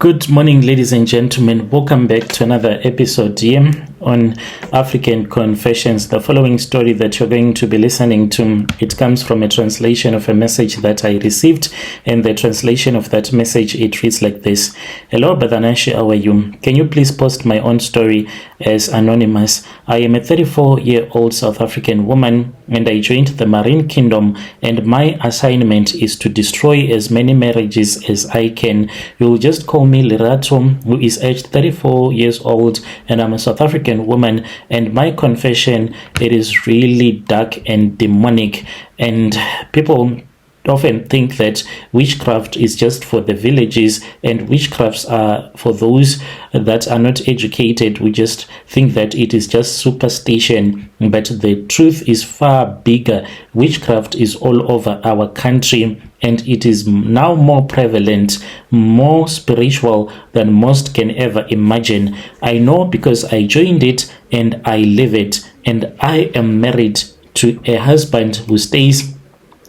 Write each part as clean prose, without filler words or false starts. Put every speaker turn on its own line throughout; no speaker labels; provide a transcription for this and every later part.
Good morning, ladies and gentlemen. Welcome back to another episode here on African Confessions. The following story that you're going to be listening to, it comes from a translation of a message that I received, and the translation of that message, it reads like this. Hello, Brother Nashi, how are you? Can you please post my own story as anonymous? I am a 34-year-old South African woman, and I joined the Marine Kingdom, and my assignment is to destroy as many marriages as I can. You'll just call me Lerato, who is aged 34 years old, and I'm a South African woman, and my confession, it is really dark and demonic, and people often think that witchcraft is just for the villages and witchcrafts are for those that are not educated. We just think that it is just superstition, but the truth is far bigger. Witchcraft is all over our country, and it is now more prevalent, more spiritual than most can ever imagine. I know because I joined it and I live it, and I am married to a husband who stays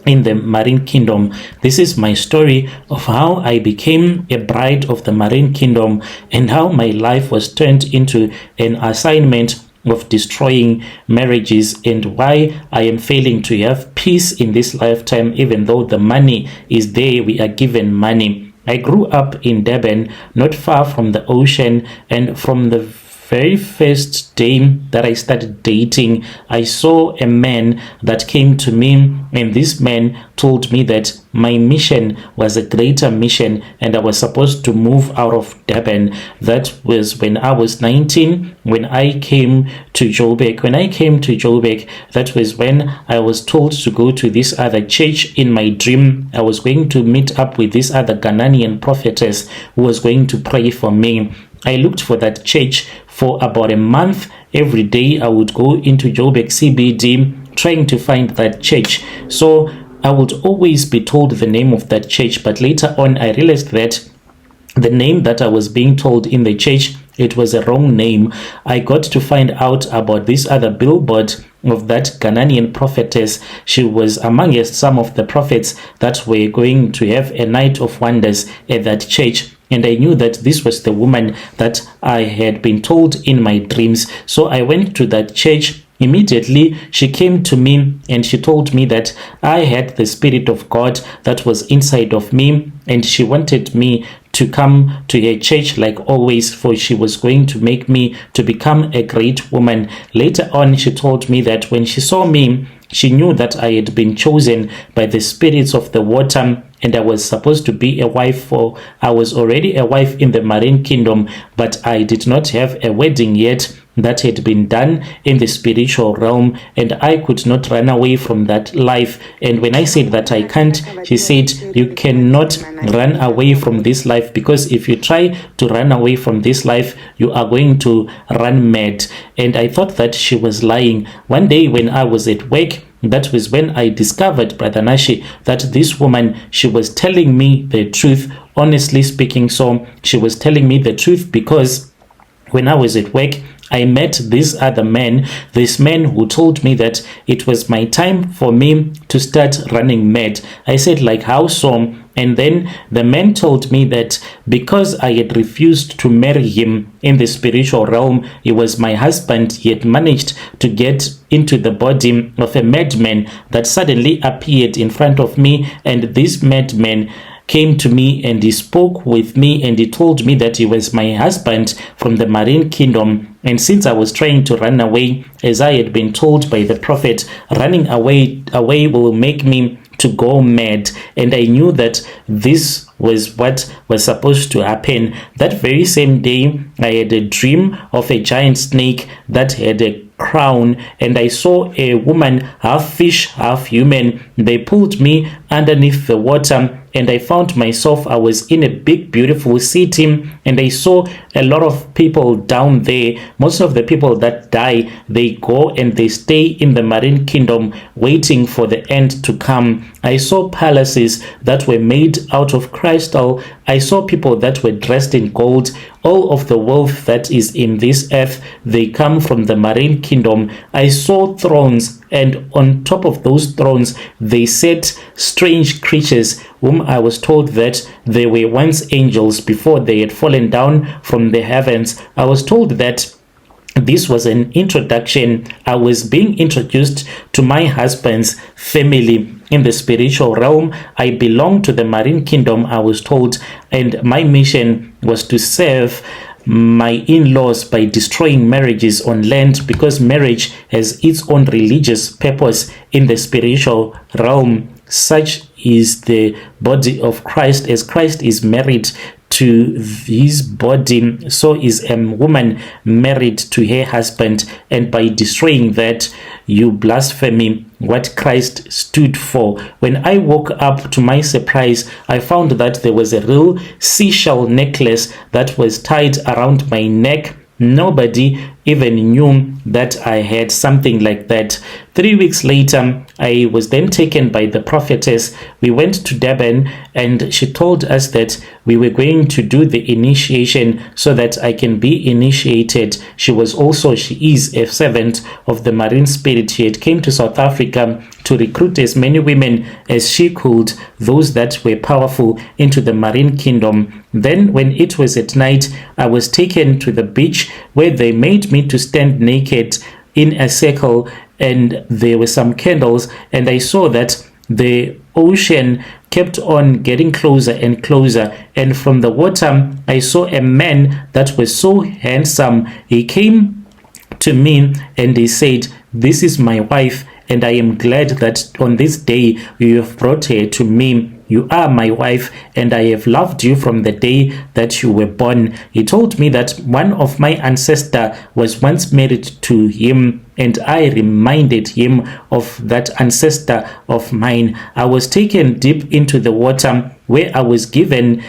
in the Marine Kingdom. This is my story of how I became a bride of the Marine Kingdom and how my life was turned into an assignment of destroying marriages, and why I am failing to have peace in this lifetime. Even though the money is there, we are given money. I grew up in Durban, not far from the ocean, and from the very first day that I started dating, I saw a man that came to me, and this man told me that my mission was a greater mission and I was supposed to move out of Durban. That was when I was 19, when I came to Joburg. When I came to Joburg, that was when I was told to go to this other church. In my dream, I was going to meet up with this other Ghanaian prophetess who was going to pray for me. I looked for that church for about a month. Every day I would go into Joburg CBD trying to find that church. So I would always be told the name of that church, but later on I realized that the name that I was being told in the church, it was a wrong name. I got to find out about this other billboard of that Ghanaian prophetess. She was amongst some of the prophets that were going to have a night of wonders at that church. And I knew that this was the woman that I had been told in my dreams. So I went to that church. Immediately, she came to me and she told me that I had the Spirit of God that was inside of me, and she wanted me to come to her church like always, for she was going to make me to become a great woman. Later on, she told me that when she saw me, she knew that I had been chosen by the spirits of the water, and I was supposed to be a wife, for I was already a wife in the Marine Kingdom, but I did not have a wedding yet. That had been done in the spiritual realm, and I could not run away from that life. And when I said that I can't, she said, you cannot run away from this life, because if you try to run away from this life, you are going to run mad. And I thought that she was lying. One day when I was at work, that was when I discovered, Brother Nashi, that this woman, she was telling me the truth, honestly speaking. So she was telling me the truth because when I was at work, I met this other man, this man who told me that it was my time for me to start running mad. I said, like, how so? And then the man told me that because I had refused to marry him in the spiritual realm, he was my husband. He had managed to get into the body of a madman that suddenly appeared in front of me, and this madman came to me and he spoke with me and he told me that he was my husband from the Marine Kingdom. And since I was trying to run away, as I had been told by the prophet, running away will make me to go mad. And I knew that this was what was supposed to happen. That very same day, I had a dream of a giant snake that had a crown, and I saw a woman, half fish, half human. They pulled me underneath the water, and I found myself, I was in a big beautiful city, and I saw a lot of people down there. Most of the people that die, they go and they stay in the Marine Kingdom waiting for the end to come. I saw palaces that were made out of crystal. I saw people that were dressed in gold. All of the wealth that is in this earth, they come from the Marine Kingdom. I saw thrones, and on top of those thrones, they set strange creatures whom I was told that they were once angels before they had fallen down from the heavens. I was told that this was an introduction. I was being introduced to my husband's family in the spiritual realm. I belong to the marine kingdom, I was told, and my mission was to serve my in-laws by destroying marriages on land, because marriage has its own religious purpose in the spiritual realm. Such is the body of Christ. As Christ is married to his body, so is a woman married to her husband, and by destroying that, you blaspheme what Christ stood for. When I woke up, to my surprise, I found that there was a real seashell necklace that was tied around my neck. Nobody even knew that I had something like that. 3 weeks later, I was then taken by the prophetess. We went to Durban, and she told us that we were going to do the initiation so that I can be initiated. She is a servant of the marine spirit. She had came to South Africa to recruit as many women as she could, those that were powerful, into the marine kingdom. Then when it was at night, I was taken to the beach where they made me to stand naked in a circle, and there were some candles, and I saw that the ocean kept on getting closer and closer, and from the water I saw a man that was so handsome. He came to me and he said, "This is my wife, and I am glad that on this day you have brought her to me. You are my wife, and I have loved you from the day that you were born." He told me that one of my ancestors was once married to him, and I reminded him of that ancestor of mine. I was taken deep into the water, where I was given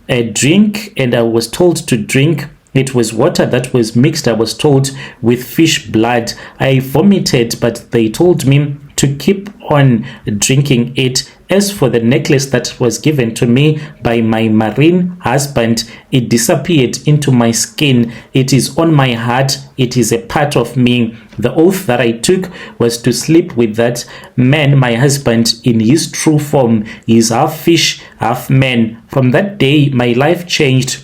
a drink, and I was told to drink. It was water that was mixed, I was told, with fish blood. I vomited, but they told me to keep on drinking it. As for the necklace that was given to me by my marine husband, it disappeared into my skin. It is on my heart. It is a part of me. The oath that I took was to sleep with that man, my husband, in his true form. He is half fish, half man. From that day, my life changed.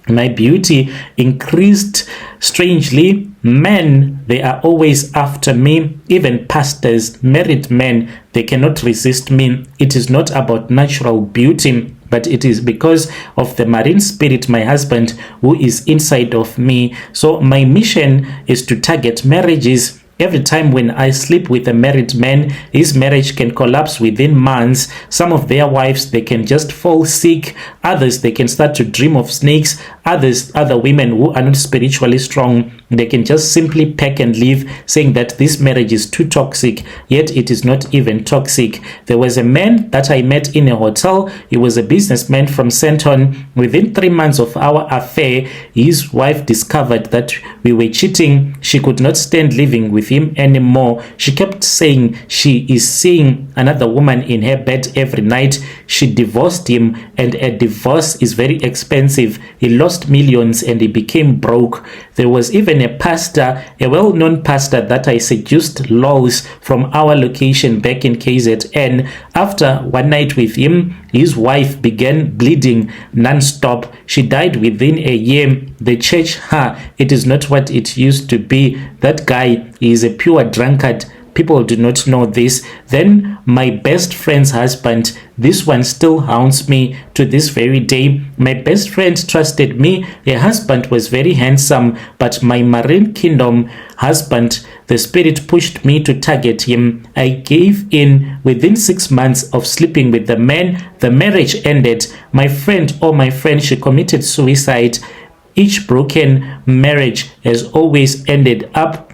My beauty increased strangely. Men, they are always after me. Even pastors, married men, they cannot resist me. It is not about natural beauty, but it is because of the marine spirit, my husband, who is inside of me. So my mission is to target marriages. Every time when I sleep with a married man, his marriage can collapse within months. Some of their wives, they can just fall sick. Others, they can start to dream of snakes. Other women who are not spiritually strong, they can just simply pack and leave, saying that this marriage is too toxic, yet it is not even toxic. There was a man that I met in a hotel. He was a businessman from Senton. Within 3 months of our affair, his wife discovered that we were cheating. She could not stand living with him anymore. She kept saying she is seeing another woman in her bed every night. She divorced him, and a divorce is very expensive. He lost millions and he became broke. There was even a pastor, a well-known pastor that I seduced laws from our location back in KZN. After one night with him, his wife began bleeding non-stop. She died within a year. The church, it is not what it used to be. That guy is a pure drunkard. People do not know this. Then my best friend's husband, this one still haunts me to this very day. My best friend trusted me. Her husband was very handsome, but my marine kingdom husband, the spirit pushed me to target him. I gave in. Within 6 months of sleeping with the man, the marriage ended. My friend, she committed suicide. Each broken marriage has always ended up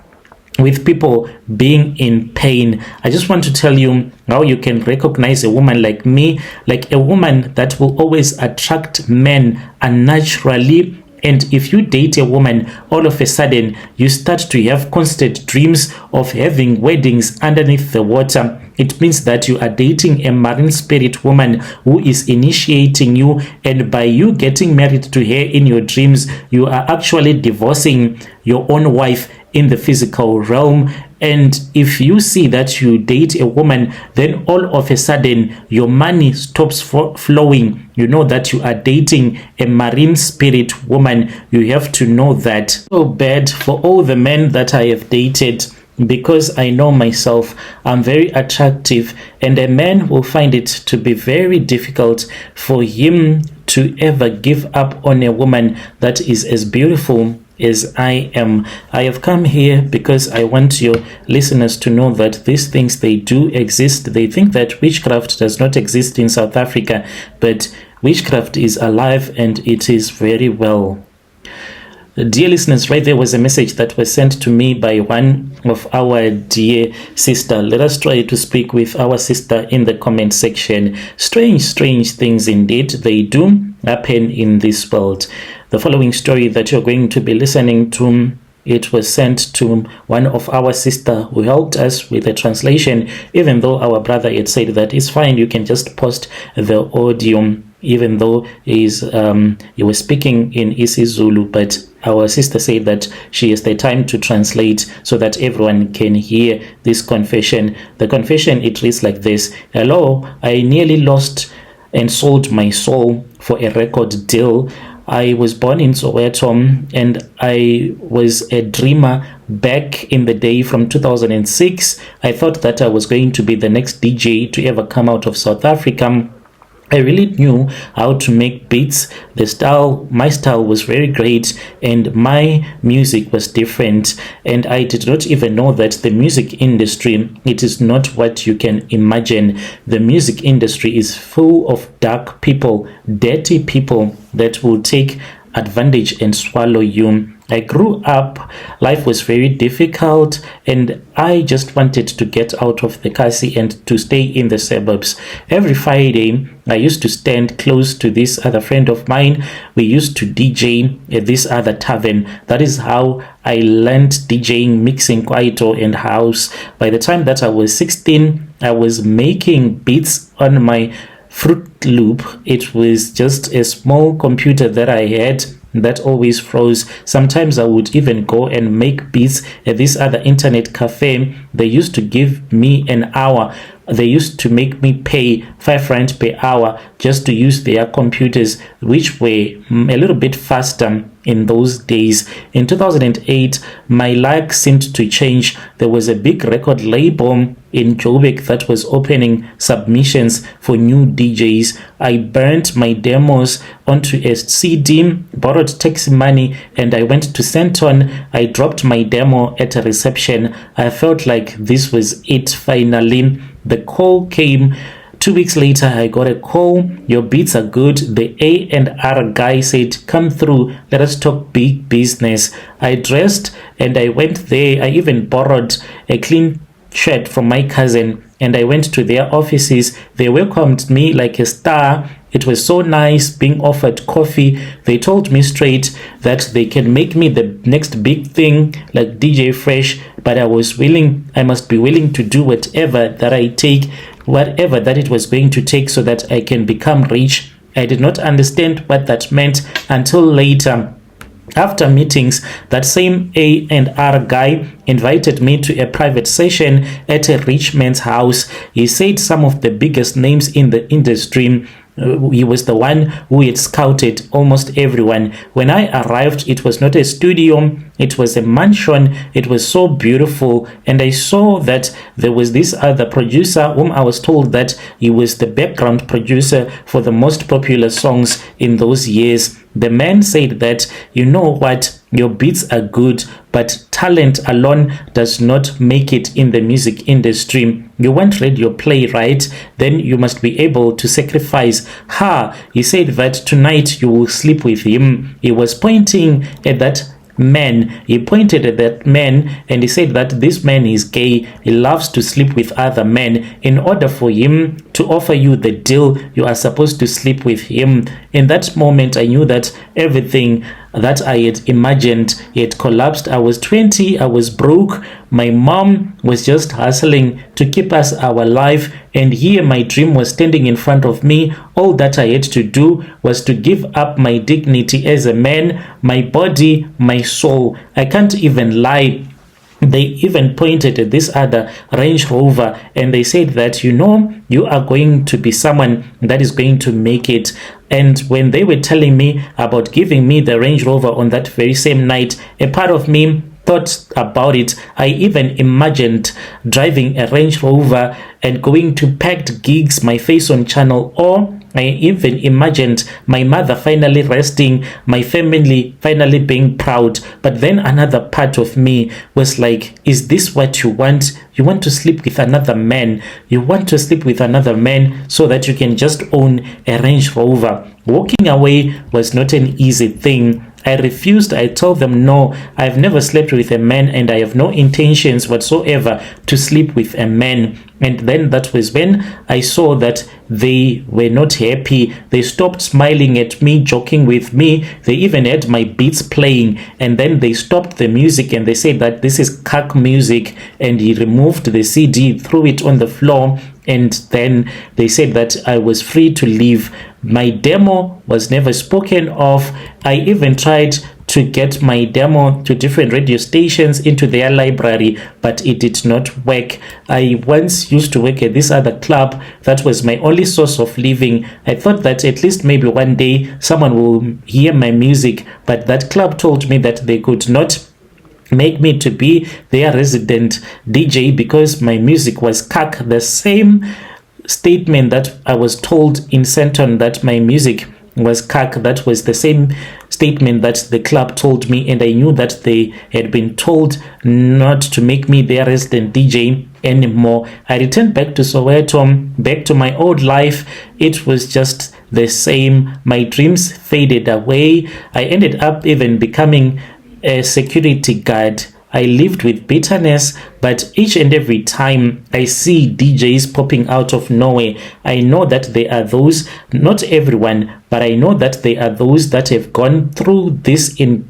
with people being in pain. I just want to tell you how you can recognize a woman like me, like a woman that will always attract men unnaturally. And if you date a woman, all of a sudden you start to have constant dreams of having weddings underneath the water. It means that you are dating a marine spirit woman who is initiating you, and by you getting married to her in your dreams, you are actually divorcing your own wife in the physical realm. And if you see that you date a woman, then all of a sudden your money stops flowing, you know that you are dating a marine spirit woman. You have to know that. So bad for all the men that I have dated, because I know myself, I'm very attractive, and a man will find it to be very difficult for him to ever give up on a woman that is as beautiful as I am. I have come here because I want your listeners to know that these things, they do exist. They think that witchcraft does not exist in South Africa, but witchcraft is alive and it is very well. Dear listeners, right there was a message that was sent to me by one of our dear sister. Let us try to speak with our sister in the comment section. Strange things indeed, they do happen in this world. The following story that you're going to be listening to, it was sent to one of our sister who helped us with the translation, even though our brother had said that it's fine, you can just post the audio, even though he was speaking in isiZulu, but our sister said that she has the time to translate so that everyone can hear this confession. The confession, it reads like this. Hello, I nearly lost and sold my soul for a record deal. I was born in Soweto and I was a dreamer back in the day from 2006. I thought that I was going to be the next DJ to ever come out of South Africa. I really knew how to make beats. My style was very great and my music was different. And I did not even know that the music industry, it is not what you can imagine. The music industry is full of dark people, dirty people that will take advantage and swallow you. I grew up, life was very difficult, and I just wanted to get out of the Kasi and to stay in the suburbs. Every Friday, I used to stand close to this other friend of mine. We used to DJ at this other tavern. That is how I learned DJing, mixing kwaito and house. By the time that I was 16, I was making beats on my Fruit Loop. It was just a small computer that I had that always froze. Sometimes I would even go and make beats at this other internet cafe. They used to give me an hour. They used to make me pay 5 rand per hour just to use their computers, which were a little bit faster in those days. In 2008, my luck seemed to change. There was a big record label in Joburg that was opening submissions for new DJs. I burnt my demos onto a CD, borrowed taxi money, and I went to Senton. I dropped my demo at a reception. I felt like this was it finally. The call came. 2 weeks later, I got a call. Your beats are good. The A&R guy said, come through. Let us talk big business. I dressed and I went there. I even borrowed a clean shirt from my cousin and I went to their offices. They welcomed me like a star. It was so nice being offered coffee. They told me straight that they can make me the next big thing like DJ Fresh, but I must be willing to do whatever that it was going to take so that I can become rich. I did not understand what that meant until later. After meetings, that same A&R guy invited me to a private session at a rich man's house. He said some of the biggest names in the industry. He was the one who had scouted almost everyone. When I arrived, it was not a studio, it was a mansion. It was so beautiful, and I saw that there was this other producer whom I was told that he was the background producer for the most popular songs in those years. The man said that, you know what, your beats are good, but talent alone does not make it in the music industry. You want radio play, right? Then you must be able to sacrifice. He said that tonight you will sleep with him. He was pointing at that man. He pointed at that man and he said that this man is gay. He loves to sleep with other men. In order for him to offer you the deal, you are supposed to sleep with him. In that moment, I knew that everything that I had imagined had collapsed. I was 20, I was broke. My mom was just hustling to keep us our life, and here my dream was standing in front of me. All that I had to do was to give up my dignity as a man, my body, my soul. I can't even lie. They even pointed at this other Range Rover and they said that, you are going to be someone that is going to make it. And when they were telling me about giving me the Range Rover on that very same night, a part of me thought about it. I even imagined driving a Range Rover and going to packed gigs, my face on channel, or I even imagined my mother finally resting, my family finally being proud. But then another part of me was like, is this what you want? You want to sleep with another man. You want to sleep with another man so that you can just own a Range Rover. Walking away was not an easy thing. I refused. I told them, no, I've never slept with a man and I have no intentions whatsoever to sleep with a man. And then that was when I saw that they were not happy. They stopped smiling at me, joking with me. They even had my beats playing, and then they stopped the music and they said that this is cuck music, and he removed the CD, threw it on the floor, and then they said that I was free to leave. My demo was never spoken of. I even tried to get my demo to different radio stations into their library, but it did not work. I once used to work at this other club. That was my only source of living. I thought that at least maybe one day someone will hear my music, but that club told me that they could not make me to be their resident DJ because my music was cuck. The same statement that I was told in Senton that my music was cuck, that was the same statement that the club told me, and I knew that they had been told not to make me their resident DJ anymore. I returned back to Soweto, back to my old life. It was just the same. My dreams faded away. I ended up even becoming a security guard. I lived with bitterness, but each and every time I see DJs popping out of nowhere, I know that they are those, not everyone, but I know that they are those that have gone through this in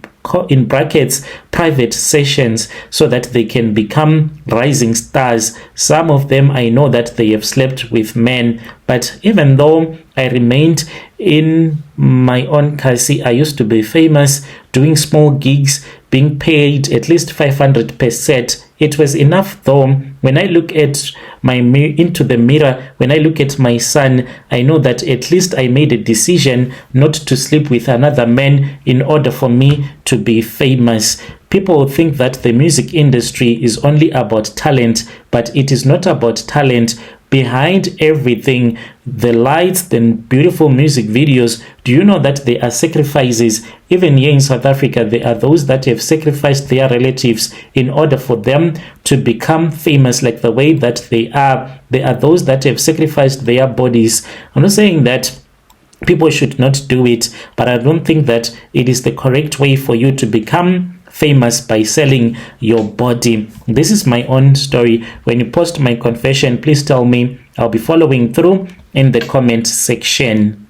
brackets private sessions so that they can become rising stars. Some of them I know that they have slept with men, but even though I remained in my own kasi, I used to be famous, doing small gigs, being paid at least 500 per set. It was enough though. When I look at into the mirror, when I look at my son, I know that at least I made a decision not to sleep with another man in order for me to be famous. People think that the music industry is only about talent, but it is not about talent. Behind everything, the lights, the beautiful music videos, do you know that there are sacrifices? Even here in South Africa, there are those that have sacrificed their relatives in order for them to become famous like the way that they are. There are those that have sacrificed their bodies. I'm not saying that people should not do it, but I don't think that it is the correct way for you to become famous by selling your body. This is my own story. When you post my confession, please tell me. I'll be following through in the comment section.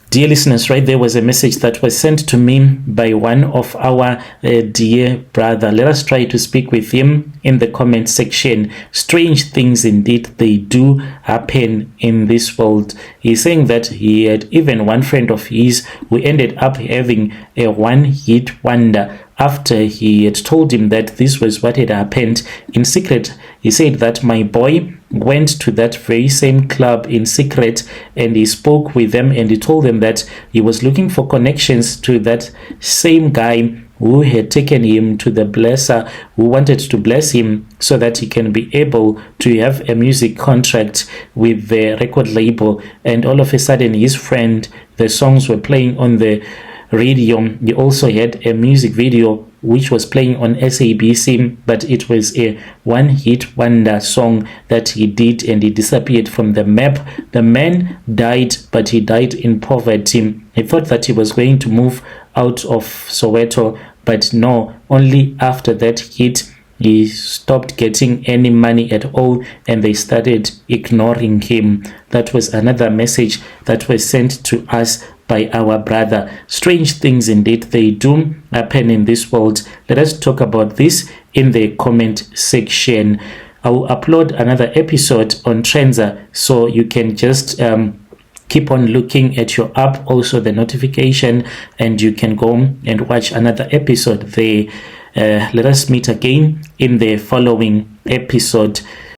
Dear listeners, right there was a message that was sent to me by one of our dear brother. Let us try to speak with him in the comment section. Strange things indeed, they do happen in this world. He's saying that he had even one friend of his who ended up having a one-hit wonder. After he had told him that this was what had happened in secret, he said that my boy went to that very same club in secret and he spoke with them and he told them that he was looking for connections to that same guy who had taken him to the blesser, who wanted to bless him so that he can be able to have a music contract with the record label. And all of a sudden his friend, the songs were playing on the radio. He also had a music video which was playing on SABC, but it was a one-hit wonder song that he did, and he disappeared from the map. The man died, but he died in poverty. He thought that he was going to move out of Soweto, but no, only after that hit he stopped getting any money at all and they started ignoring him. That was another message that was sent to us by our brother. Strange things indeed, they do happen in this world. Let us talk about this in the comment section. I will upload another episode on Trenza, so you can just keep on looking at your app, also the notification, and you can go and watch another episode there. Let us meet again in the following episode.